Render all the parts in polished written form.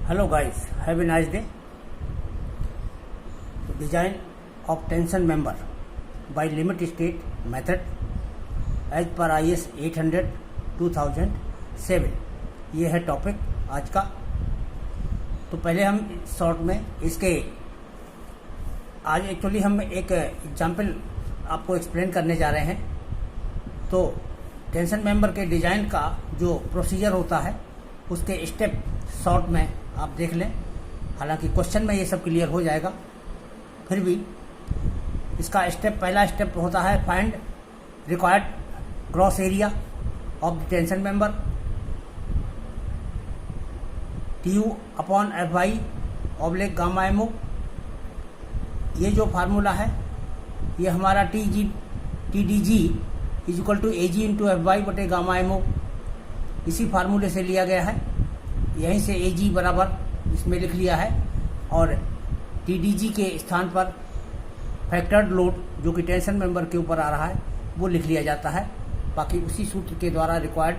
Hello guys, have a nice day. Design of tension member by limit state method as per IS 800 2007 ये है topic आज का। तो पहले हम शॉर्ट में इसके आज एक्चुअली हम एक एग्जाम्पल आपको एक्सप्लेन करने जा रहे हैं। तो टेंशन मेंबर के डिजाइन का जो प्रोसीजर होता है उसके स्टेप शॉर्ट में आप देख लें। हालांकि क्वेश्चन में ये सब क्लियर हो जाएगा, फिर भी इसका पहला स्टेप होता है find required gross area of the tension member TU upon FY oblique gamma MO. ये जो फार्मूला है ये हमारा TDG is equal to AG into FY बटे गामा एमओ इसी फार्मूले से लिया गया है। यहीं से AG बराबर इसमें लिख लिया है और TDG के स्थान पर फैक्टर्ड लोड जो कि टेंशन मेंबर के ऊपर आ रहा है वो लिख लिया जाता है। बाकी उसी सूत्र के द्वारा रिक्वायर्ड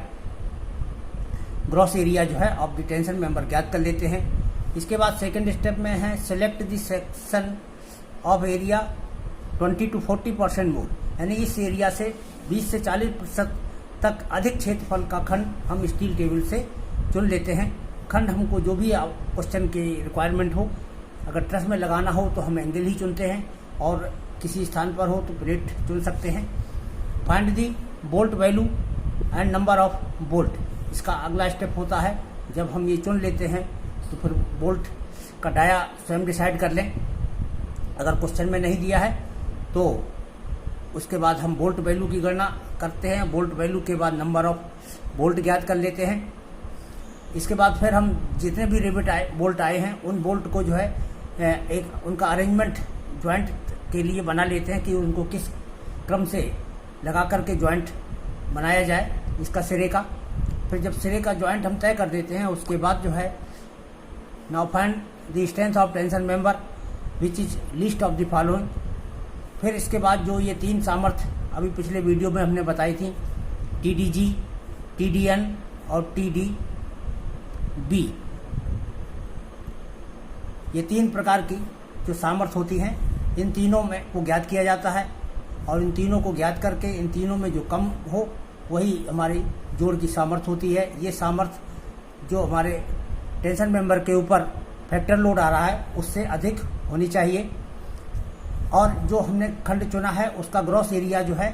ग्रॉस एरिया जो है ऑफ द टेंशन मेंबर ज्ञात कर लेते हैं। इसके बाद सेकंड स्टेप में है select the section of area 20 to 40% मोर, यानी इस एरिया से 20 से 40% तक अधिक क्षेत्रफल का खंड हम स्टील टेबल से चुन लेते हैं। खंड हमको जो भी क्वेश्चन की रिक्वायरमेंट हो, अगर ट्रस में लगाना हो तो हम एंगल ही चुनते हैं और किसी स्थान पर हो तो प्लेट चुन सकते हैं। Find the bolt value and number of bolt, इसका अगला स्टेप होता है। जब हम ये चुन लेते हैं तो फिर बोल्ट का डाया स्वयं डिसाइड कर लें। अगर क्वेश्चन में नहीं दिया है तो उसके बाद हम बोल्ट वैल्यू की गणना करते हैं। बोल्ट वैल्यू के बाद नंबर ऑफ बोल्ट ज्ञात कर लेते हैं। इसके बाद फिर हम जितने भी बोल्ट आए हैं उन बोल्ट को जो है एक उनका अरेंजमेंट जॉइंट के लिए बना लेते हैं कि उनको किस क्रम से लगा करके जॉइंट बनाया जाए इसका सिरे का। फिर जब सिरे का जॉइंट हम तय कर देते हैं उसके बाद जो है now find the strength of tension member which is list of the following. फिर इसके बाद जो ये तीन सामर्थ्य अभी पिछले वीडियो में हमने बताई थी TDG, TDN और TDB, ये तीन प्रकार की जो सामर्थ्य होती हैं इन तीनों में को ज्ञात किया जाता है और इन तीनों को ज्ञात करके इन तीनों में जो कम हो वही हमारी जोड़ की सामर्थ्य होती है। ये सामर्थ्य जो हमारे टेंशन मेंबर के ऊपर फैक्टर लोड आ रहा है उससे अधिक होनी चाहिए और जो हमने खंड चुना है उसका ग्रॉस एरिया जो है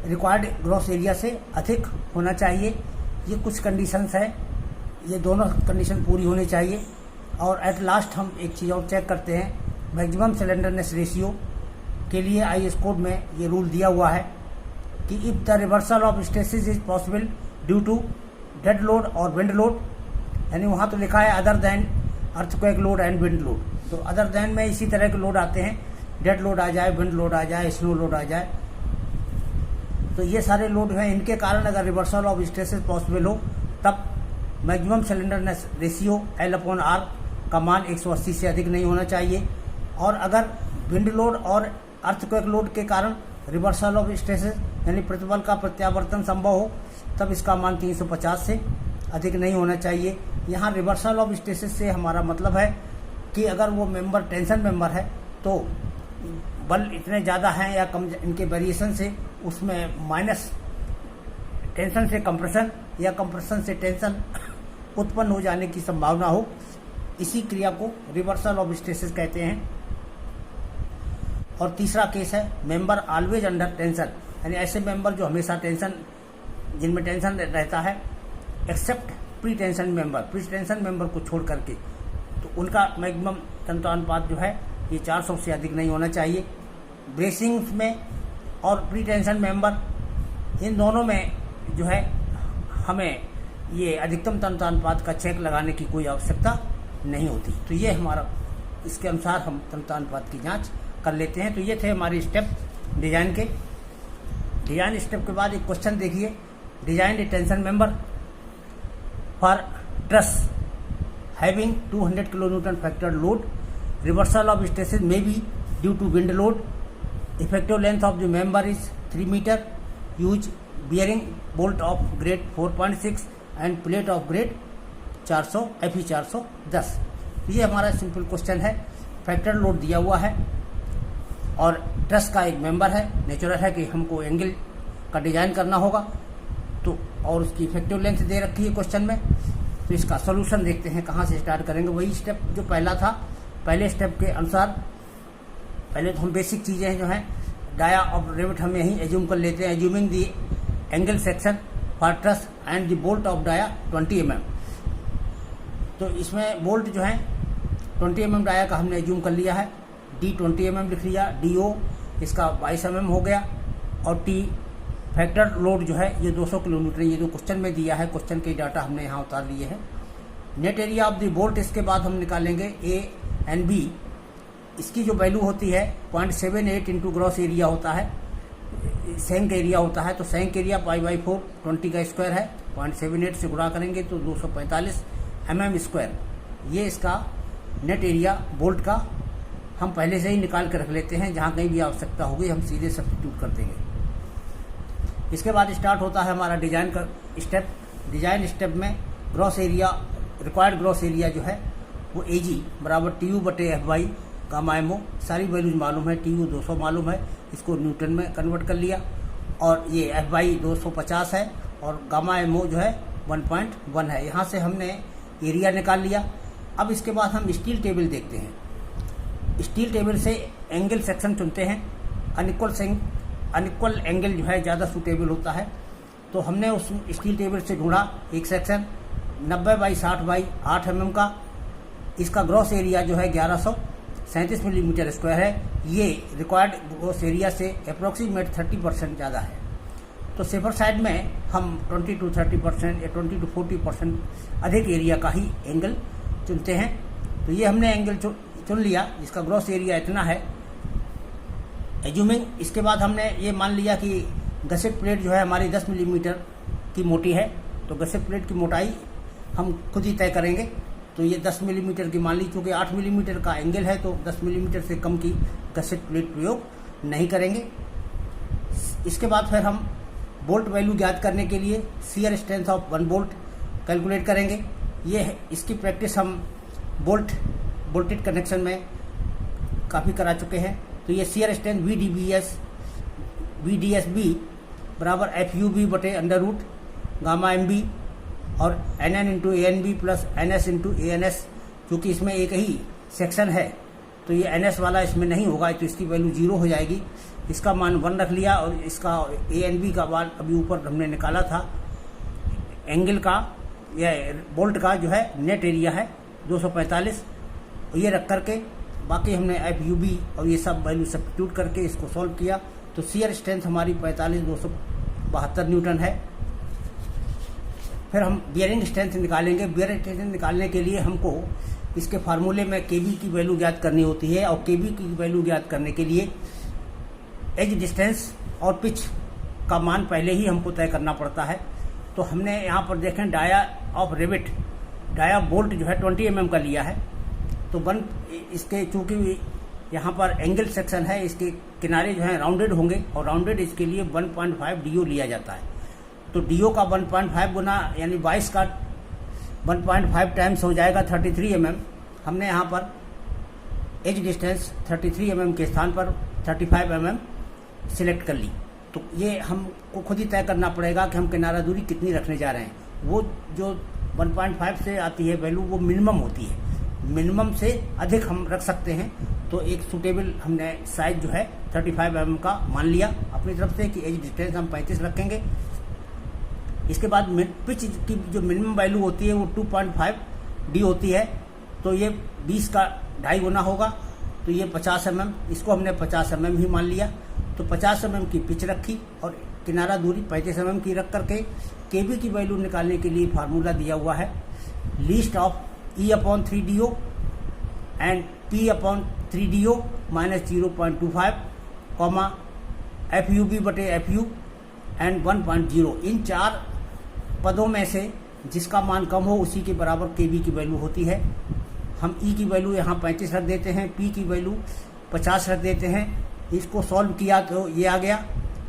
रिक्वायर्ड ग्रॉस एरिया से अधिक होना चाहिए। ये कुछ कंडीशंस है, ये दोनों कंडीशन पूरी होनी चाहिए। और एट लास्ट हम एक चीज़ और चेक करते हैं, मैक्सिमम सिलेंडरनेस रेशियो के लिए IS कोड में ये रूल दिया हुआ है कि if the reversal of stresses is possible due to dead load और विंड लोड, यानी वहाँ तो लिखा है other than earthquake load and wind load, तो अदर देन में इसी तरह के लोड आते हैं, डेड लोड आ जाए, विंड लोड आ जाए, स्नो लोड आ जाए, तो ये सारे लोड हैं। इनके कारण अगर रिवर्सल ऑफ स्ट्रेसेस पॉसिबल हो तब मैक्सिमम सिलेंडरनेस रेशियो L/R का मान 180 से अधिक नहीं होना चाहिए। और अगर विंड लोड और अर्थक्वेक लोड के कारण रिवर्सल ऑफ स्ट्रेसेस यानी प्रतिबल का प्रत्यावर्तन संभव हो तब इसका मान 350 से अधिक नहीं होना चाहिए। यहाँ रिवर्सल ऑफ स्ट्रेसेस से हमारा मतलब है कि अगर वो मेंबर टेंशन मेंबर है तो बल इतने ज़्यादा हैं या कम, इनके वेरिएशन से उसमें माइनस टेंशन से कंप्रेशन या कंप्रेशन से टेंशन उत्पन्न हो जाने की संभावना हो, इसी क्रिया को रिवर्सल ऑफ स्ट्रेसेस कहते हैं। और तीसरा केस है मेंबर ऑलवेज अंडर टेंशन, यानी ऐसे मेंबर जो हमेशा टेंशन जिनमें टेंशन रहता है एक्सेप्ट प्री टेंशन मेंबर को छोड़ करके, तो उनका मैक्सिमम तंत्रानुपात जो है ये 400 से अधिक नहीं होना चाहिए। ब्रेसिंग में और प्री टेंशन मेंबर इन दोनों में जो है हमें ये अधिकतम तंत्रानुपात का चेक लगाने की कोई आवश्यकता नहीं होती। तो ये हमारा इसके अनुसार हम तंत्रानुपात की जांच कर लेते हैं। तो ये थे हमारे स्टेप डिजाइन के। डिजाइन स्टेप के बाद एक क्वेश्चन देखिए, design a tension member for truss having 200 kilonewton factor load, reversal of stresses may be due to wind load, effective length of the member is 3 metre, use bearing bolt of grade 4.6 and plate of grade 410। ये हमारा simple question है। Factor load दिया हुआ है और truss का एक member है। नेचुरल है कि हमको एंगल का डिजाइन करना होगा, तो और उसकी इफेक्टिव लेंथ दे रखी है क्वेश्चन में। तो इसका सॉल्यूशन देखते हैं, कहाँ से स्टार्ट करेंगे। वही स्टेप जो पहला था, पहले स्टेप के अनुसार पहले तो हम बेसिक चीज़ें जो हैं डाया ऑफ रेविट हम यहीं एज्यूम कर लेते हैं। Assuming the angle section for truss and the bolt of dia 20 mm। तो इसमें बोल्ट जो है 20 mm डाया का हमने एज्यूम कर लिया है। डी 20 mm लिख लिया, DO इसका 22 mm हो गया, और T फैक्टर लोड जो है ये 200 किलोमीटर, ये जो क्वेश्चन में दिया है, क्वेश्चन के डाटा हमने यहाँ उतार लिए हैं। Net area of the bolt इसके बाद हम निकालेंगे A एंड B। इसकी जो वैल्यू होती है 0.78 इंटू ग्रॉस एरिया होता है, सेंक एरिया होता है। तो सेंक एरिया π/4 20 का स्क्वायर है, 0.78 से गुणा करेंगे तो 245 mm स्क्वायर। ये इसका नेट एरिया बोल्ट का हम पहले से ही निकाल कर रख लेते हैं, जहाँ कहीं भी आवश्यकता होगी हम सीधे सब्स्टिट्यूट कर देंगे। इसके बाद स्टार्ट होता है हमारा डिजाइन का स्टेप। डिजाइन स्टेप में gross area, required gross area जो है वो AG बराबर TU/F/, गामा MO सारी वैल्यूज मालूम है। TU 200 मालूम है, इसको न्यूटन में कन्वर्ट कर लिया, और ये F/, 250 है, और गामा MO जो है 1.1 है। यहाँ से हमने एरिया निकाल लिया। अब इसके बाद हम स्टील टेबल देखते हैं। स्टील टेबल से एंगल सेक्शन चुनते हैं। अनइक्वल एंगल जो है ज़्यादा सूटेबल होता है, तो हमने उस स्टील टेबल से ढूंढा एक सेक्शन 90/60/8 mm का। इसका ग्रॉस एरिया जो है 1137 मिलीमीटर स्क्वायर है। ये रिक्वायर्ड ग्रॉस एरिया से अप्रोक्सीमेट 30% ज़्यादा है। तो सेफर साइड में हम 20 to 30% या 20 to 40% अधिक एरिया का ही एंगल चुनते हैं। तो ये हमने एंगल चुन लिया जिसका ग्रॉस एरिया इतना है। एज्यूमिंग इसके बाद हमने ये मान लिया कि गसेट प्लेट जो है हमारी 10 मिलीमीटर की मोटी है, तो गसेट प्लेट की मोटाई हम खुद ही तय करेंगे। तो ये 10 मिलीमीटर की मान ली, चूँकि 8 मिलीमीटर का एंगल है तो 10 मिलीमीटर से कम की गसेट प्लेट प्रयोग नहीं करेंगे। इसके बाद फिर हम बोल्ट वैल्यू ज्ञात करने के लिए shear strength of 1 bolt calculate करेंगे। ये है, इसकी प्रैक्टिस हम बोल्टेड कनेक्शन में काफ़ी करा चुके हैं। तो ये शियर स्ट्रेंथ VDSB बराबर FUB/√ गामा MB और NN into ANB plus NS into ANS। क्योंकि इसमें एक ही सेक्शन है तो ये NS वाला इसमें नहीं होगा, तो इसकी वैल्यू 0 हो जाएगी। इसका मान 1 रख लिया, और इसका ANB का मान अभी ऊपर हमने निकाला था। एंगल का या बोल्ट का जो है नेट एरिया है 245, ये रख करके बाकी हमने FUB और ये सब वैल्यू सब्स्टिट्यूट करके इसको सॉल्व किया। तो शियर स्ट्रेंथ हमारी 45,272 न्यूटन है। फिर हम बियरिंग स्ट्रेंथ निकालेंगे। बियरिंग स्ट्रेंथ निकालने के लिए हमको इसके फार्मूले में KB की वैल्यू ज्ञात करनी होती है, और KB की वैल्यू ज्ञात करने के लिए एज डिस्टेंस और पिच का मान पहले ही हमको तय करना पड़ता है। तो हमने यहाँ पर देखें dia of rivet, dia bolt जो है 20 mm का लिया है। तो इसके चूँकि यहाँ पर एंगल सेक्शन है, इसके किनारे जो हैं राउंडेड होंगे, और राउंडेड इसके लिए 1.5 DO लिया जाता है। तो DO का 1.5 गुना यानी 22 का 1.5 टाइम्स हो जाएगा 33 mm। हमने यहाँ पर एज डिस्टेंस 33 mm के स्थान पर 35 mm सिलेक्ट कर ली। तो ये हमको खुद ही तय करना पड़ेगा कि हम किनारा दूरी कितनी रखने जा रहे हैं। वो जो 1.5 से आती है वैल्यू वो मिनिमम होती है, मिनिमम से अधिक हम रख सकते हैं। तो एक सूटेबल हमने साइज जो है 35 mm का मान लिया अपनी तरफ से कि एज डिस्टेंस हम 35 रखेंगे। इसके बाद पिच की जो मिनिमम वैल्यू होती है वो 2.5 D होती है। तो ये 20 का 2.5 गुना होगा, तो ये 50 mm, इसको हमने 50 mm ही मान लिया। तो 50 mm की पिच रखी और किनारा दूरी 35 mm की रख करके KB की वैल्यू निकालने के लिए फार्मूला दिया हुआ है, least of E/3DO and P/3DO minus 0.25 comma FUB/FU and 1.0। इन 4 पदों में से जिसका मान कम हो उसी के बराबर KB की वैल्यू होती है। हम E की वैल्यू यहाँ 35 रख देते हैं, P की वैल्यू 50 रख देते हैं। इसको सॉल्व किया तो ये आ गया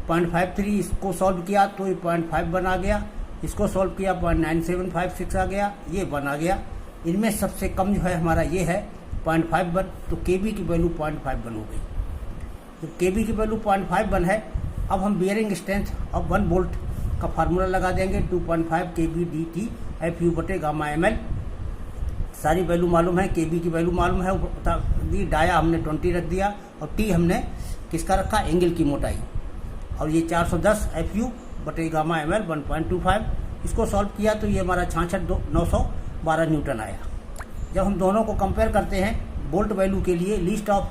0.53, इसको सॉल्व किया तो ये 0.5 बना गया, इसको सॉल्व किया 0.9756 आ गया, ये 1 आ गया। इनमें सबसे कम जो है हमारा ये है 0.51, तो केबी की वैल्यू 0.51 हो गई। तो केबी की वैल्यू 0.51 है। अब हम बियरिंग स्ट्रेंथ ऑफ 1 वोल्ट का फार्मूला लगा देंगे 2.5 केबी डी टी एफ यू बटे गामा एम एल। सारी वैल्यू मालूम है, केबी की वैल्यू मालूम है, डाया हमने 20 रख दिया और टी हमने किसका रखा, एंगल की मोटाई, और ये 410 एफ यू बटे गामा एम एल 1.25। इसको सॉल्व किया तो ये हमारा 66,912 न्यूटन आया। जब हम दोनों को कंपेयर करते हैं बोल्ट वैल्यू के लिए, list of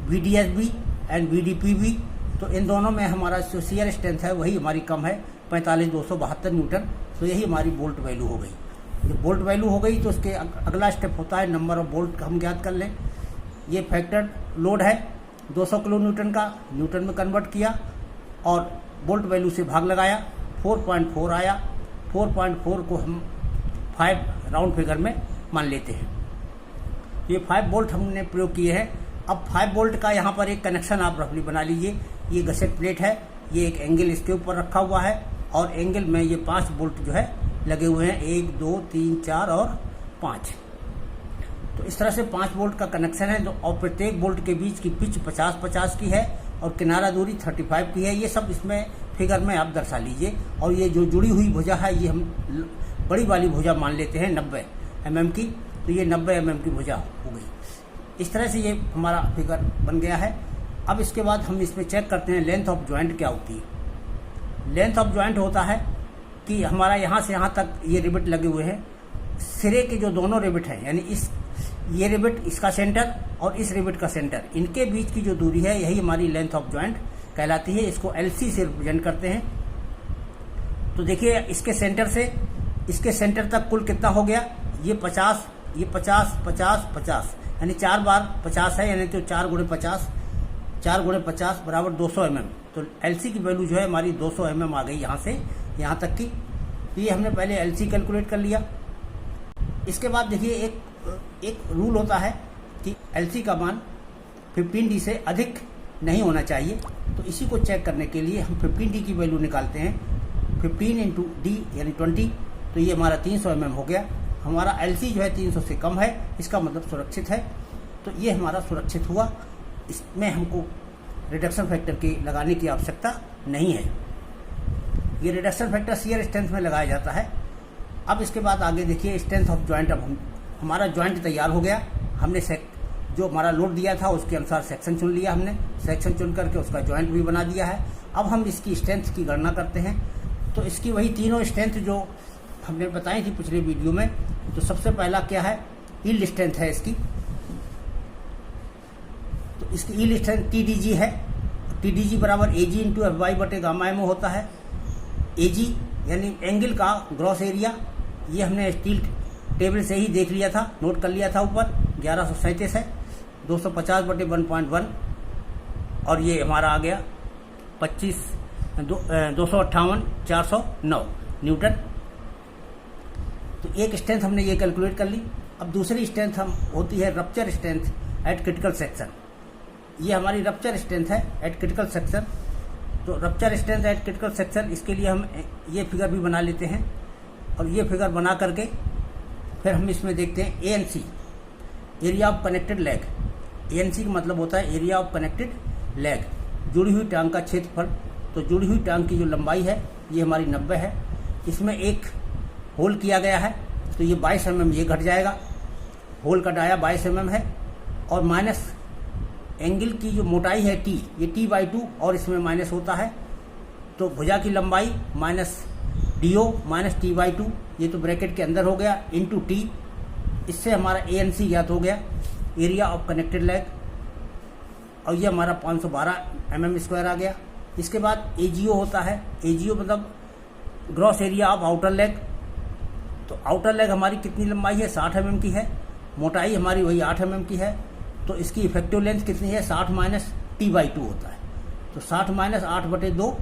VDSB and VDPB, तो इन दोनों में हमारा जो शियर स्ट्रेंथ है वही हमारी कम है 45,272 न्यूटन। तो यही हमारी बोल्ट वैल्यू हो गई। जब बोल्ट वैल्यू हो गई तो उसके अगला स्टेप होता है नंबर ऑफ बोल्ट हम ज्ञात कर लें। ये फैक्टर लोड है 200 किलो न्यूटन का, न्यूटन में कन्वर्ट किया और बोल्ट वैल्यू से भाग लगाया, 4.4 आया। 4.4 को हम 5 राउंड फिगर में मान लेते हैं। ये 5 बोल्ट हमने प्रयोग किए हैं। अब 5 बोल्ट का यहाँ पर एक कनेक्शन आप रफली बना लीजिए। ये गसेट प्लेट है, ये एक एंगल इसके ऊपर रखा हुआ है और एंगल में ये 5 बोल्ट जो है लगे हुए हैं, 1 2 3 4 और 5। तो इस तरह से 5 बोल्ट का कनेक्शन है और प्रत्येक बोल्ट के बीच की पिच 50-50 की है और किनारा दूरी 35 की है। ये सब इसमें फिगर में आप दर्शा लीजिए। और ये जो जुड़ी हुई भुजा है ये हम बड़ी वाली भुजा मान लेते हैं 90 mm की, तो ये 90 mm की भुजा हो गई। इस तरह से ये हमारा फिगर बन गया है। अब इसके बाद हम इसमें चेक करते हैं लेंथ ऑफ जॉइंट क्या होती है। लेंथ ऑफ जॉइंट होता है कि हमारा यहाँ से यहाँ तक ये रिबिट लगे हुए हैं, सिरे के जो दोनों रिबिट हैं, यानी ये रिबिट इसका सेंटर और इस रिबिट का सेंटर, इनके बीच की जो दूरी है यही हमारी लेंथ ऑफ जॉइंट कहलाती है। इसको LC से रिप्रेजेंट करते हैं। तो देखिए इसके सेंटर से इसके सेंटर तक कुल कितना हो गया, ये 50, ये 50 50 50, यानी 4 बार 50 है, यानी तो 4 गुणे 50 बराबर 200 mm। तो LC की वैल्यू जो है हमारी 200 mm आ गई यहाँ से यहाँ तक की। तो ये हमने पहले LC कैलकुलेट कर लिया। इसके बाद देखिए एक रूल होता है कि LC का मान 15D से अधिक नहीं होना चाहिए। तो इसी को चेक करने के लिए हम 15D की वैल्यू निकालते हैं। 15 × D यानी 20, तो ये हमारा 300 mm हो गया। हमारा LC जो है 300 से कम है, इसका मतलब सुरक्षित है। तो ये हमारा सुरक्षित हुआ, इसमें हमको रिडक्शन फैक्टर की लगाने की आवश्यकता नहीं है। ये रिडक्शन फैक्टर शियर स्ट्रेंथ में लगाया जाता है। अब इसके बाद आगे देखिए स्ट्रेंथ ऑफ जॉइंट। अब हमारा जॉइंट तैयार हो गया। हमने जो हमारा लोड दिया था उसके अनुसार सेक्शन चुन लिया, हमने सेक्शन चुन करके उसका जॉइंट भी बना दिया है। अब हम इसकी स्ट्रेंथ की गणना करते हैं। तो इसकी वही तीनों स्ट्रेंथ जो हमने बताई थी पिछले वीडियो में। तो सबसे पहला क्या है, यील्ड स्ट्रेंथ है इसकी। तो इसकी यील्ड स्ट्रेंथ TDG है। TDG बराबर AG × FY बटे गामा एमओ होता है। AG यानी एंगल का ग्रॉस एरिया, ये हमने स्टील टेबल से ही देख लिया था, नोट कर लिया था ऊपर, 1137 है। 250 बटे 1.1 और ये हमारा आ गया 258,409 न्यूटन। तो एक स्ट्रेंथ हमने ये कैलकुलेट कर ली। अब दूसरी स्ट्रेंथ हम होती है rupture strength eight critical section. ये हमारी रप्चर स्ट्रेंथ है एट क्रिटिकल सेक्शन। तो rupture strength eight critical section, इसके लिए हम ये फिगर भी बना लेते हैं। और ये फिगर बना करके फिर हम इसमें देखते हैं ANC, area of connected leg. ANC का मतलब होता है एरिया ऑफ कनेक्टेड लेग, जुड़ी हुई टांग का क्षेत्रफल। तो जुड़ी हुई टांग की जो लंबाई है ये हमारी 90 है। इसमें एक होल किया गया है, तो ये 22 mm ये घट जाएगा। होल का डाया 22 mm है और माइनस एंगल की जो मोटाई है T, ये T/2 और इसमें माइनस होता है। तो भुजा की लंबाई माइनस DO माइनस T/2, ये तो ब्रैकेट के अंदर हो गया, इंटू T। इससे हमारा ANC ज्ञात हो गया, एरिया ऑफ कनेक्टेड लेग, और ये हमारा 512 mm² आ गया। इसके बाद AGO होता है। AGO मतलब gross area of outer leg. तो आउटर लेग हमारी कितनी लंबाई है, 60 mm की है। मोटाई हमारी वही 8 mm की है। तो इसकी इफेक्टिव लेंथ कितनी है, 60 माइनस T/2 होता है। तो 60 माइनस 8/2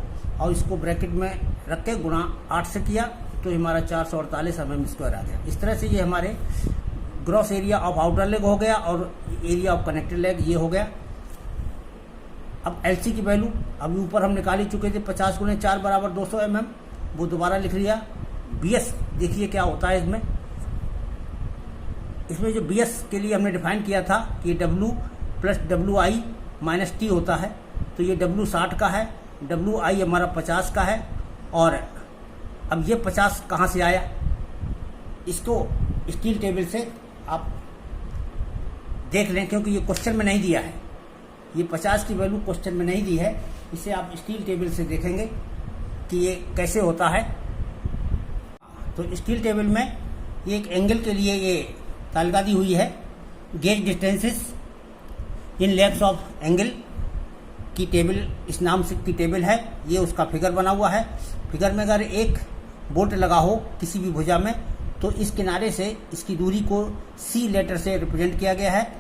और इसको ब्रैकेट में रख के गुणा 8 से किया तो हमारा 448 mm² आ गया। इस तरह से ये हमारे gross area of outer leg हो गया और एरिया ऑफ कनेक्टेड लेग ये हो गया। अब LC की वैल्यू अभी ऊपर हम निकाल ही चुके थे, 50 × 4 बराबर 200 mm, वो दोबारा लिख लिया। BS देखिए क्या होता है इसमें जो BS के लिए हमने डिफाइन किया था कि W plus WI minus T होता है, तो ये W 60 का है, WI हमारा 50 का है। और अब ये 50 कहाँ से आया, इसको स्टील टेबल से आप देख लें, क्योंकि ये क्वेश्चन में नहीं दिया है, ये 50 की वैल्यू क्वेश्चन में नहीं दी है। इसे आप स्टील टेबल से देखेंगे कि ये कैसे होता है। तो स्टील टेबल में ये एक एंगल के लिए ये तालिका दी हुई है, gauge distances in legs of angle की टेबल, इस नाम से की टेबल है। ये उसका फिगर बना हुआ है। फिगर में अगर एक बोल्ट लगा हो किसी भी भुजा में, तो इस किनारे से इसकी दूरी को C लेटर से रिप्रेजेंट किया गया है,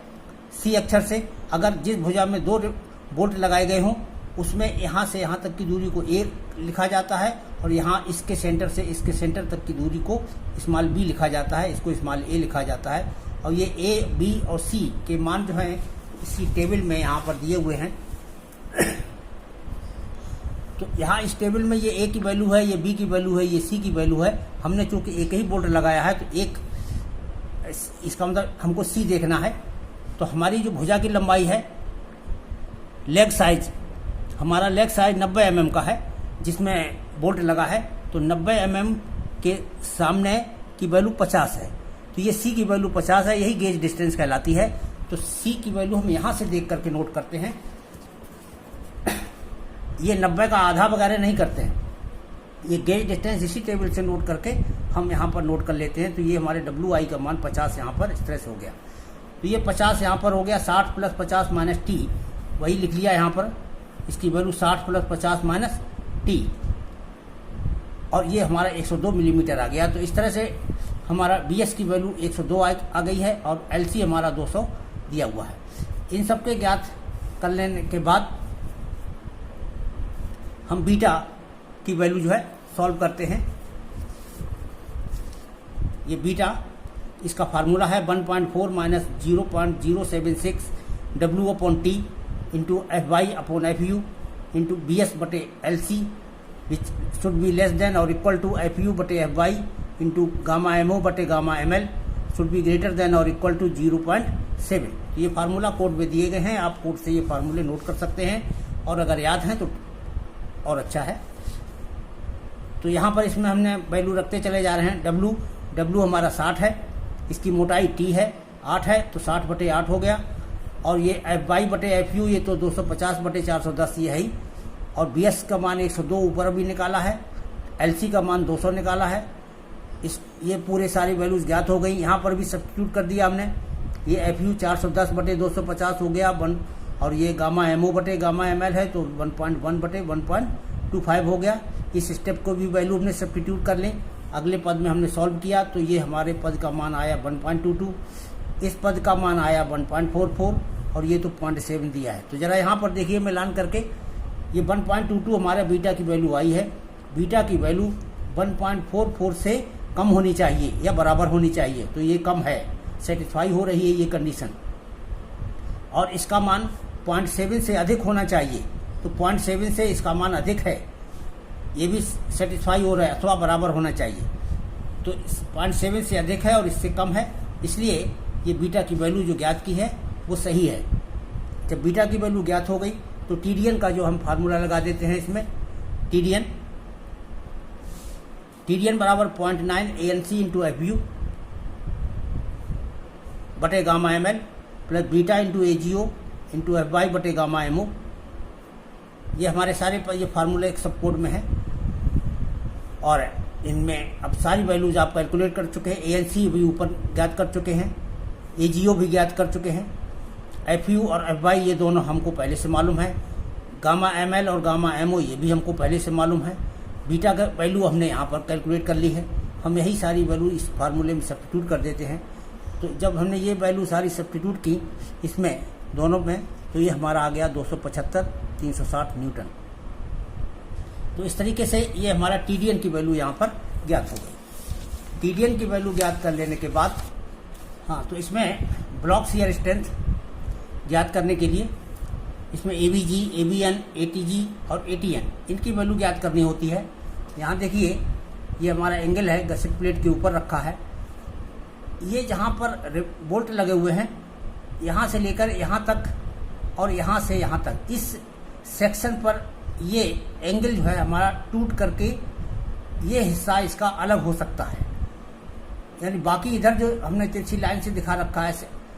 C अक्षर से। अगर जिस भुजा में 2 बोल्ट लगाए गए हों, उसमें यहाँ से यहाँ तक की दूरी को A लिखा जाता है, और यहाँ इसके सेंटर से इसके सेंटर तक की दूरी को स्मॉल b लिखा जाता है, इसको स्मॉल a लिखा जाता है। और ये A, B और C के मान जो हैं इसी टेबल में यहाँ पर दिए हुए हैं। तो यहाँ इस टेबल में ये A की वैल्यू है, ये B की वैल्यू है, ये C की वैल्यू है। हमने चूंकि एक ही बोल्ट लगाया है, तो एक इसका मतलब हमको C देखना है। तो हमारी जो भुजा की लंबाई है, लेग साइज, हमारा लेग साइज 90 mm का है, जिसमें बोल्ट लगा है। तो 90 mm के सामने की वैल्यू 50 है, तो ये C की वैल्यू 50 है, यही गेज डिस्टेंस कहलाती है। तो C की वैल्यू हम यहाँ से देख करके नोट करते हैं। ये 90 का आधा वगैरह नहीं करते हैं, ये गेज डिस्टेंस इसी टेबल से नोट करके हम यहाँ पर नोट कर लेते हैं। तो ये हमारे WI का मान 50 यहाँ पर स्ट्रेस हो गया। तो ये 50 यहाँ पर हो गया, 60 प्लस 50 माइनस T, वही लिख लिया यहाँ पर, इसकी वैल्यू 60 प्लस 50 माइनस T, और ये हमारा 102 मिलीमीटर आ गया। तो इस तरह से हमारा BS की वैल्यू 102 आ गई है, और LC हमारा 200 दिया हुआ है। इन सबके ज्ञात कर लेने के बाद हम बीटा की वैल्यू जो है सॉल्व करते हैं। ये बीटा, इसका फार्मूला है 1.4 minus 0.076 W upon T into FY upon FU into BS बटे LC, which should be less than और इक्वल टू FU बटे FY इंटू गामा MO बटे gamma ML should be greater than और equal to 0.7। ये formula code में दिए गए हैं, आप कोड से ये फार्मूले नोट कर सकते हैं, और अगर याद हैं तो और अच्छा है। तो यहाँ पर इसमें हमने वैल्यू रखते चले जा रहे हैं। W हमारा 60 है, इसकी मोटाई T है 8 है, तो 60 बटे 8 हो गया। और ये FY बटे FU ये तो 250 बटे 410 ये है ही। और BS का मान 102 ऊपर अभी निकाला है, LC का मान 200 निकाला है। ये पूरे सारी वैल्यूज ज्ञात हो गई। यहाँ पर भी सब्स्टिट्यूट कर दिया हमने। ये FU 410 बटे 250 हो गया 1, और ये गामा MO बटे गामा ML है, तो 1.1 बटे 1.25 हो गया। इस स्टेप को भी वैल्यू हमने सब्स्टिट्यूट कर ली। अगले पद में हमने सॉल्व किया, तो ये हमारे पद का मान आया 1.22, इस पद का मान आया 1.44, और ये तो 0.7 दिया है। तो जरा यहाँ पर देखिए मिलान करके, ये 1.22 हमारे बीटा की वैल्यू आई है। बीटा की वैल्यू 1.44 से कम होनी चाहिए या बराबर होनी चाहिए, तो ये कम है, सेटिस्फाई हो रही है ये कंडीशन। और इसका मान 0.7 से अधिक होना चाहिए, तो 0.7 से इसका मान अधिक है, ये भी सेटिस्फाई हो रहा है, अथवा बराबर होना चाहिए। तो 0.7 से अधिक है और इससे कम है, इसलिए ये बीटा की वैल्यू जो ज्ञात की है वो सही है। जब बीटा की वैल्यू ज्ञात हो गई, तो TDN का जो हम फार्मूला लगा देते हैं इसमें, TDN बराबर 0.9 ANC इंटू FU बटे gamma ML plus beta into AGO into FY बटे गामा MO। ये हमारे सारे ये फार्मूले एक सब कोड में है, और इनमें अब सारी वैल्यूज आप कैलकुलेट कर चुके हैं। ANC भी ऊपर ज्ञात कर चुके हैं, AGO भी ज्ञात कर चुके हैं, FU और FY ये दोनों हमको पहले से मालूम है, गामा ML और गामा MO ये भी हमको पहले से मालूम है। बीटा का वैल्यू हमने यहाँ पर कैलकुलेट कर ली है। हम यही सारी वैल्यू इस फार्मूले में सब्स्टिट्यूट कर देते हैं। तो जब हमने ये वैल्यू सारी सब्स्टिट्यूट की इसमें दोनों में, तो ये हमारा आ गया 275 360 न्यूटन। तो इस तरीके से ये हमारा TDN की वैल्यू यहाँ पर ज्ञात हो गई। TDN की वैल्यू ज्ञात कर लेने के बाद, हाँ, तो इसमें ब्लॉक शियर स्ट्रेंथ ज्ञात करने के लिए इसमें ABG, ABN, ATG और ATN इनकी वैल्यू ज्ञात करनी होती है। यहाँ देखिए ये हमारा एंगल है गसेट प्लेट के ऊपर रखा है। ये जहाँ पर बोल्ट लगे हुए हैं, यहाँ से लेकर यहाँ तक और यहाँ से यहाँ तक, इस सेक्शन पर ये एंगल जो है हमारा टूट करके ये हिस्सा इसका अलग हो सकता है। यानी बाकी इधर जो हमने तिरछी लाइन से दिखा रखा है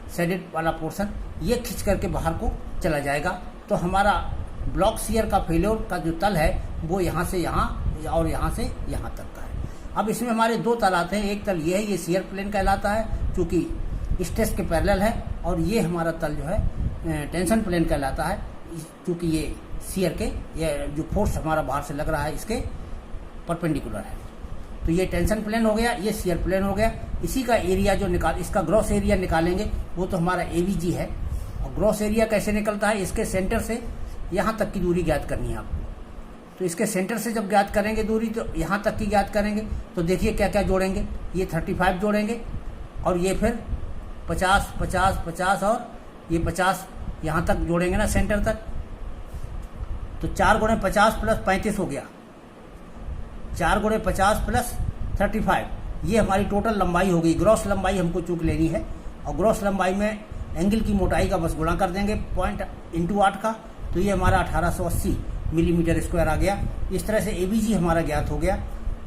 शेडेड वाला पोर्शन, ये खिंच करके बाहर को चला जाएगा। तो हमारा ब्लॉक शियर का फेल्योर का जो तल है वो यहाँ से यहाँ और यहाँ से यहाँ तक का है। अब इसमें हमारे दो तल आते हैं। एक तल ये है, ये शियर प्लेन कहलाता है क्योंकि स्ट्रेस के पैरेलल है, और ये हमारा तल जो है टेंशन प्लेन कहलाता है क्योंकि ये शियर के ये जो फोर्स हमारा बाहर से लग रहा है इसके परपेंडिकुलर है। तो ये टेंशन प्लेन हो गया, ये शियर प्लेन हो गया। इसी का एरिया जो इसका ग्रॉस एरिया निकालेंगे वो तो हमारा एवीजी है। और ग्रॉस एरिया कैसे निकलता है, इसके सेंटर से यहाँ तक की दूरी ज्ञात करनी है आपको। तो इसके सेंटर से जब ज्ञात करेंगे दूरी, तो यहाँ तक की ज्ञात करेंगे, तो देखिए क्या क्या जोड़ेंगे। ये 35 जोड़ेंगे और ये फिर 50, 50, 50 और ये 50 यहाँ तक जोड़ेंगे ना सेंटर तक। तो 4 × 50 + 35 हो गया। 4 × 50 + 35, ये हमारी टोटल लंबाई हो गई। ग्रॉस लंबाई हमको चूक लेनी है, और ग्रॉस लंबाई में एंगल की मोटाई का बस गुणा कर देंगे पॉइंट × 8 का, तो ये हमारा 1880 मिलीमीटर स्क्वायर आ गया। इस तरह से एबीजी हमारा ज्ञात हो गया।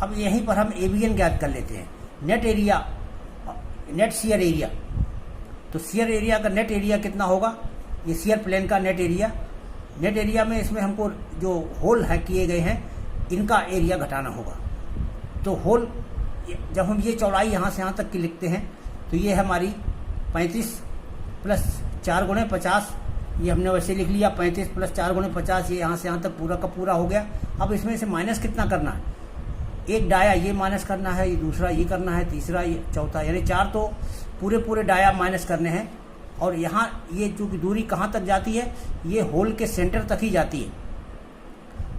अब यहीं पर हम एबीएन ज्ञात कर लेते हैं, net area, net shear area. तो शियर एरिया का नेट एरिया कितना होगा, ये शियर प्लेन का नेट एरिया। नेट एरिया में इसमें हमको जो होल है किए गए हैं इनका एरिया घटाना होगा। तो होल, जब हम ये चौड़ाई यहाँ से यहाँ तक की लिखते हैं तो ये हमारी 35 + 4 × 50, ये हमने वैसे लिख लिया। 35 + 4 × 50, ये यहाँ से यहाँ तक पूरा का पूरा हो गया। अब इसमें से माइनस कितना करना है, एक डाया ये माइनस करना है, ये दूसरा ये करना है, तीसरा ये, चौथा, यानी 4 तो पूरे डाया माइनस करने हैं। और यहाँ ये चूँकि दूरी कहाँ तक जाती है, ये होल के सेंटर तक ही जाती है।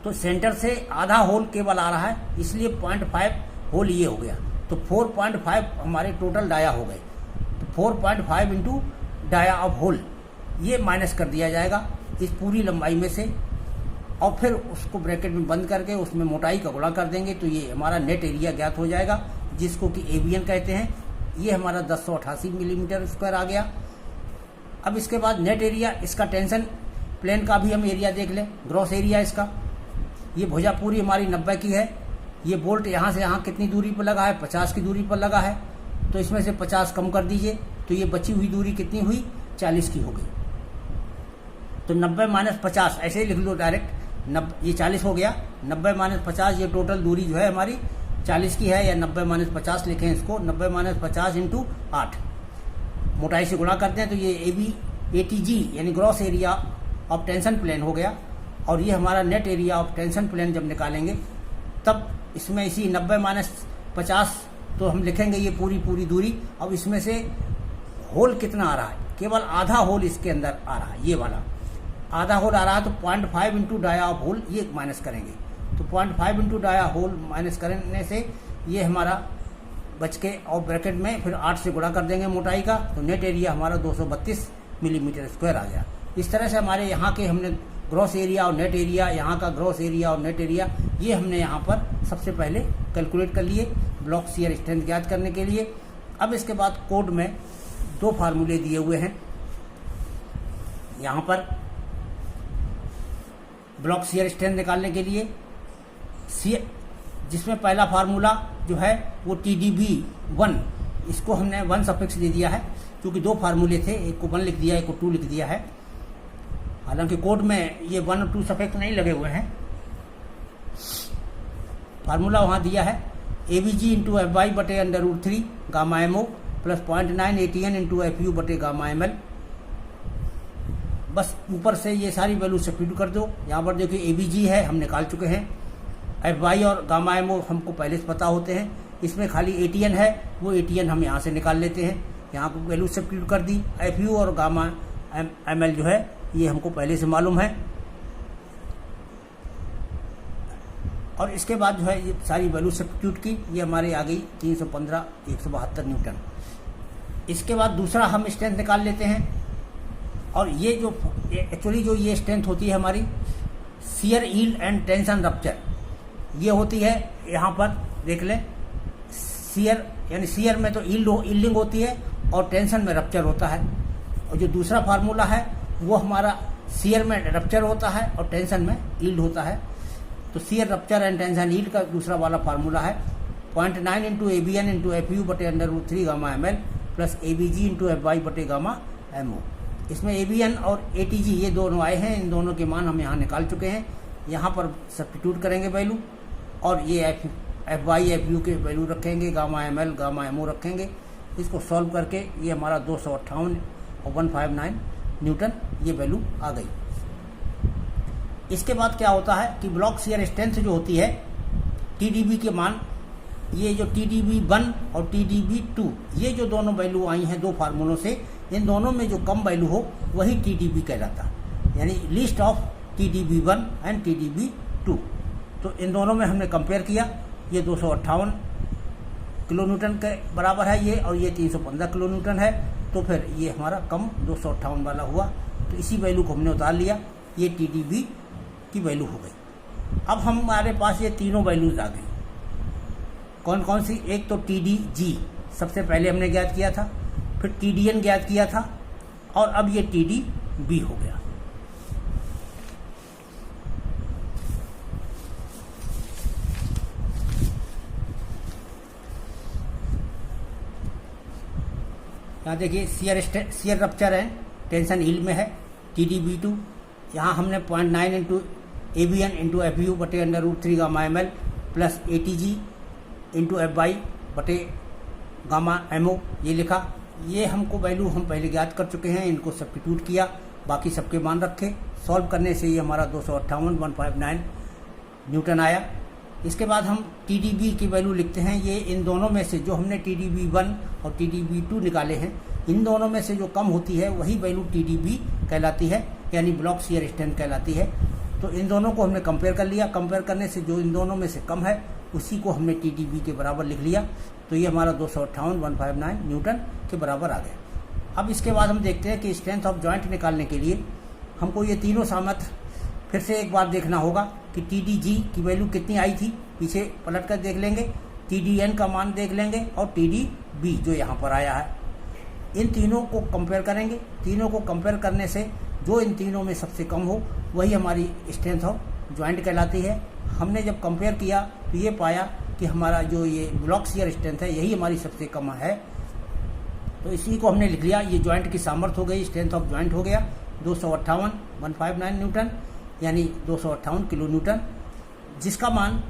तो सेंटर से आधा होल केवल आ रहा है, इसलिए 0.5 होल ये हो गया। तो 4.5 हमारे टोटल डाया हो गए। तो 4.5 × डाया ऑफ होल ये माइनस कर दिया जाएगा इस पूरी लंबाई में से, और फिर उसको ब्रैकेट में बंद करके उसमें मोटाई का गुणा कर देंगे। तो ये हमारा नेट एरिया ज्ञात हो जाएगा, जिसको कि एबीएन कहते हैं। ये हमारा 1088 मिलीमीटर स्क्वायर आ गया। अब इसके बाद नेट एरिया, इसका टेंशन प्लेन का भी हम एरिया देख लें, ग्रॉस एरिया इसका। ये भुजा पूरी हमारी 90 की है। ये बोल्ट यहाँ से यहाँ कितनी दूरी पर लगा है, 50 की दूरी पर लगा है। तो इसमें से 50 कम कर दीजिए, तो ये बची हुई दूरी कितनी हुई, 40 की हो गई। तो 90 - 50 ऐसे ही लिख लो डायरेक्ट। ये 40 हो गया। 90 - 50, ये टोटल दूरी जो है हमारी 40 की है, या 90 - 50 लिखें इसको। 90 - 50 × 8 मोटाई से गुणा करते हैं, तो ये ATG यानी gross area of tension plane हो गया। और ये हमारा net area of tension plane जब निकालेंगे तब इसमें इसी 90 - 50 तो हम लिखेंगे ये पूरी दूरी। अब इसमें से होल कितना आ रहा है, केवल आधा होल इसके अंदर आ रहा है, ये वाला आधा होल आ रहा है। तो 0.5 × डाया ऑफ होल ये माइनस करेंगे। तो 0.5 × डाया होल माइनस करने से ये हमारा बच के, और ब्रैकेट में फिर 8 से गुणा कर देंगे मोटाई का। तो नेट एरिया हमारा 232 मिलीमीटर स्क्वायर आ गया। इस तरह से हमारे यहाँ के हमने ग्रॉस एरिया और नेट एरिया, यहाँ का ग्रॉस एरिया और नेट एरिया, ये हमने यहाँ पर सबसे पहले कैलकुलेट कर लिए ब्लॉक शियर स्ट्रेंथ ज्ञात करने के लिए। अब इसके बाद कोड में 2 फार्मूले दिए हुए हैं यहाँ पर ब्लॉक शियर स्ट्रेंथ निकालने के लिए, जिसमें पहला फार्मूला जो है वो TDB1, इसको हमने 1 सफिक्स दे दिया है क्योंकि 2 फार्मूले थे, एक को 1 लिख दिया, एक को 2 लिख दिया है। हालांकि कोड में ये 1 और 2 सफिक्स नहीं लगे हुए हैं। फार्मूला वहाँ दिया है ABG × FY / √3 gamma MO + 0.9 ATN × FU / gamma ML। बस ऊपर से ये सारी वैल्यू सब्स्टिट्यूट कर दो। यहाँ पर देखिए ABG है, हम निकाल चुके हैं। FY और गामा MO हमको पहले से पता होते हैं। इसमें खाली ATN है, वो ATN हम यहाँ से निकाल लेते हैं। यहाँ को वैल्यू सब्स्टिट्यूट कर दी। FU और गामा ML जो है ये हमको पहले से मालूम है। और इसके बाद जो है ये सारी वैल्यू सब्स्टिट्यूट की, ये हमारे आ गई 315 172 न्यूटन। इसके बाद दूसरा हम स्ट्रेंथ निकाल लेते हैं। और ये जो एक्चुअली जो ये स्ट्रेंथ होती है हमारी shear yield and tension rupture, ये होती है यहाँ पर देख लें, शियर यानी शियर में तो यील्डिंग होती है और टेंशन में रप्चर होता है। और जो दूसरा फार्मूला है वो हमारा शियर में रप्चर होता है और टेंशन में यील्ड होता है। तो shear rupture and tension yield का दूसरा वाला फार्मूला है 0.9 इंटू ABN इंटू FU बटे √3 gamma ML plus ABG into FY बटे गामा MO। इसमें ABN और ATG ये दोनों आए हैं, इन दोनों के मान हम यहाँ निकाल चुके हैं। यहाँ पर सब्स्टिट्यूट करेंगे वैल्यू और ये FY FU के वैल्यू रखेंगे, गामा ML गामा MO रखेंगे। इसको सॉल्व करके ये हमारा 258 और 159 न्यूटन ये वैल्यू आ गई। इसके बाद क्या होता है कि ब्लॉक शियर स्ट्रेंथ जो होती है TDB के मान, ये जो TDB1 और TDB2 ये जो दोनों वैल्यू आई हैं दो फार्मूलों से, इन दोनों में जो कम वैल्यू हो वही TDB कहलाता है, यानी list of TDB1 and TDB2। तो इन दोनों में हमने कंपेयर किया, ये 258 किलो न्यूटन के बराबर है ये, और ये 315 किलो न्यूटन है। तो फिर ये हमारा कम 258 वाला हुआ, तो इसी वैल्यू को हमने उतार लिया, ये TDB की वैल्यू हो गई। अब हमारे पास ये तीनों वैल्यूज आ गई। कौन कौन सी? एक तो TDG सबसे पहले हमने ज्ञात किया था, फिर TDN ज्ञात किया था, और अब ये TDB हो गया। यहाँ देखिए शियर रप्चर है, टेंशन यील्ड में है TDB2। यहाँ हमने 0.9 इंटू ABN इंटू FU बटे √3 gamma ML plus ATG into FY बटे गामा MO ये लिखा। ये हमको वैल्यू हम पहले ज्ञात कर चुके हैं, इनको सब्स्टिट्यूट किया, बाकी सबके मान रखे। सॉल्व करने से ये हमारा 258 159 न्यूटन आया। इसके बाद हम TDB की वैल्यू लिखते हैं। ये इन दोनों में से जो हमने TDB1 और TDB2 निकाले हैं, इन दोनों में से जो कम होती है वही वैल्यू TDB कहलाती है, यानी ब्लॉक शियर स्ट्रेंथ कहलाती है। तो इन दोनों को हमने कंपेयर कर लिया, कंपेयर करने से जो इन दोनों में से कम है उसी को हमने TDB के बराबर लिख लिया। तो ये हमारा 258 159 न्यूटन के बराबर आ गया। अब इसके बाद हम देखते हैं कि स्ट्रेंथ ऑफ जॉइंट निकालने के लिए हमको ये तीनों सामर्थ्य फिर से एक बार देखना होगा कि TDG की वैल्यू कितनी आई थी, पीछे पलट कर देख लेंगे, TDN का मान देख लेंगे और TDB जो यहाँ पर आया है, इन तीनों को कंपेयर करेंगे। तीनों को कंपेयर करने से जो इन तीनों में सबसे कम हो वही हमारी स्ट्रेंथ ऑफ जॉइंट कहलाती है। हमने जब कंपेयर किया तो ये पाया कि हमारा जो ये ब्लॉक शियर स्ट्रेंथ है यही हमारी सबसे कम है, तो इसी को हमने लिख लिया। ये जॉइंट की सामर्थ्य हो गई, स्ट्रेंथ ऑफ जॉइंट हो गया 258 159 न्यूटन, यानी 258 किलो न्यूटन, जिसका मान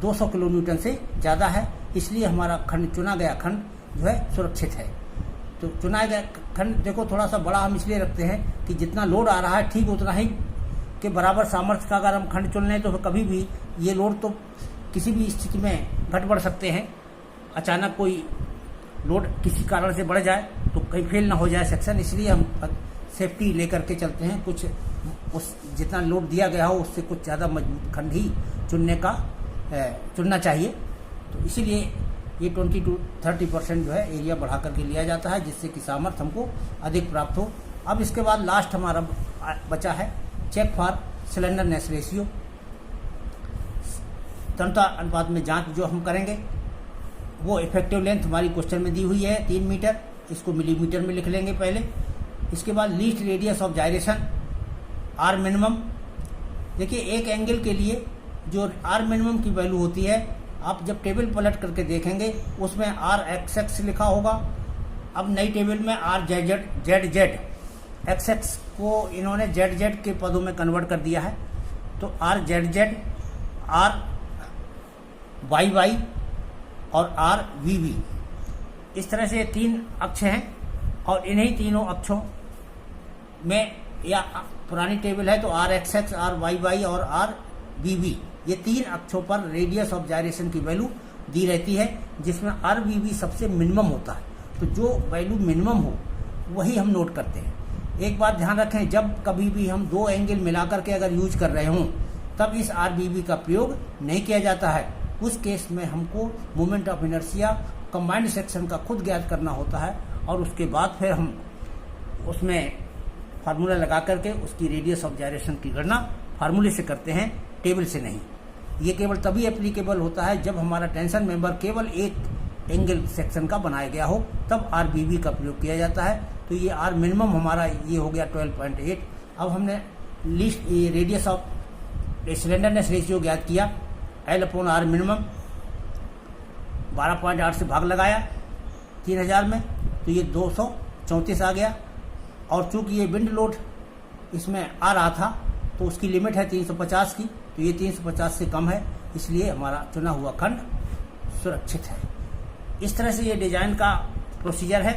200 किलो न्यूटन से ज़्यादा है। इसलिए हमारा खंड, चुना गया खंड जो है सुरक्षित है। तो चुना गया खंड देखो थोड़ा सा बड़ा हम इसलिए रखते हैं कि जितना लोड आ रहा है ठीक उतना ही के बराबर सामर्थ्य का अगर हम खंड चुन लें तो कभी भी ये लोड तो किसी भी स्थिति में घट बढ़ सकते हैं। अचानक कोई लोड किसी कारण से बढ़ जाए तो कहीं फेल ना हो जाए सेक्शन, इसलिए हम सेफ्टी लेकर के चलते हैं। कुछ उस जितना लोड दिया गया हो उससे कुछ ज़्यादा मजबूत खंड ही चुनना चाहिए। तो इसीलिए ये 20 to 30% जो है एरिया बढ़ा करके लिया जाता है, जिससे कि सामर्थ्य हमको अधिक प्राप्त हो। अब इसके बाद लास्ट हमारा बचा है चेक फॉर स्लेंडरनेस रेशियो, तन्यता अनुपात में जांच जो हम करेंगे। वो इफेक्टिव लेंथ हमारी क्वेश्चन में दी हुई है 3 मीटर, इसको मिलीमीटर में लिख लेंगे पहले। इसके बाद least radius of gyration r minimum. देखिए एक एंगल के लिए जो आर मिनिमम की वैल्यू होती है, आप जब टेबल पलट करके देखेंगे उसमें आर एक्स एक्स लिखा होगा। अब नई टेबल में are z Z x x को इन्होंने जेड जेड के पदों में कन्वर्ट कर दिया है। तो r z z, r y y और आर वी वी, इस तरह से 3 अक्ष हैं और इन्हीं तीनों अक्षों में, या पुरानी टेबल है तो r x x, r y y और आर वी वी, ये 3 अक्षों पर रेडियस ऑफ जायरेशन की वैल्यू दी रहती है, जिसमें आर वी वी सबसे मिनिमम होता है। तो जो वैल्यू मिनिमम हो वही हम नोट करते हैं। एक बात ध्यान रखें, जब कभी भी हम 2 एंगल मिलाकर के अगर यूज कर रहे हों तब इस आर वी वी का प्रयोग नहीं किया जाता है। उस केस में हमको moment of inertia combined section का खुद ज्ञात करना होता है, और उसके बाद फिर हम उसमें फार्मूला लगा करके उसकी रेडियस ऑफ जायरेशन की गणना फार्मूले से करते हैं, टेबल से नहीं। ये केवल तभी एप्लीकेबल होता है जब हमारा टेंशन मेंबर केवल एक एंगल सेक्शन का बनाया गया हो, तब RBB का प्रयोग किया जाता है। तो ये R मिनिमम हमारा ये हो गया 12.8। अब हमने list radius of slenderness ratio ज्ञात किया, L/R मिनिमम 12.8 से भाग लगाया 3000 में, तो ये 234 आ गया। और चूंकि ये विंड लोड इसमें आ रहा था तो उसकी लिमिट है 350 की, तो ये 350 से कम है, इसलिए हमारा चुना हुआ खंड सुरक्षित है। इस तरह से ये डिजाइन का प्रोसीजर है।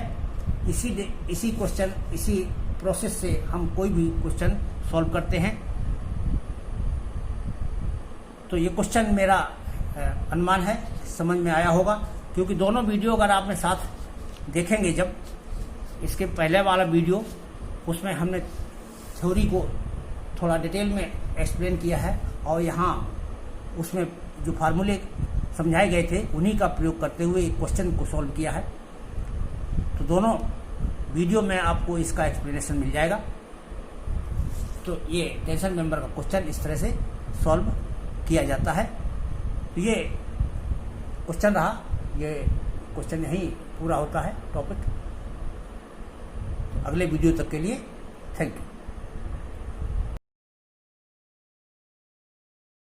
इसी क्वेश्चन, इसी प्रोसेस से हम कोई भी क्वेश्चन सॉल्व करते हैं। तो ये क्वेश्चन मेरा अनुमान है समझ में आया होगा, क्योंकि दोनों वीडियो अगर आपने साथ देखेंगे, जब इसके पहले वाला वीडियो उसमें हमने थ्योरी को थोड़ा डिटेल में एक्सप्लेन किया है, और यहाँ उसमें जो फार्मूले समझाए गए थे उन्हीं का प्रयोग करते हुए एक क्वेश्चन को सॉल्व किया है। तो दोनों वीडियो में आपको इसका एक्सप्लेनेशन मिल जाएगा। तो ये टेंशन मेंबर का क्वेश्चन इस तरह से सॉल्व किया जाता है। तो ये क्वेश्चन रहा, ये क्वेश्चन यहीं पूरा होता है टॉपिक। तो अगले वीडियो तक के लिए थैंक यू।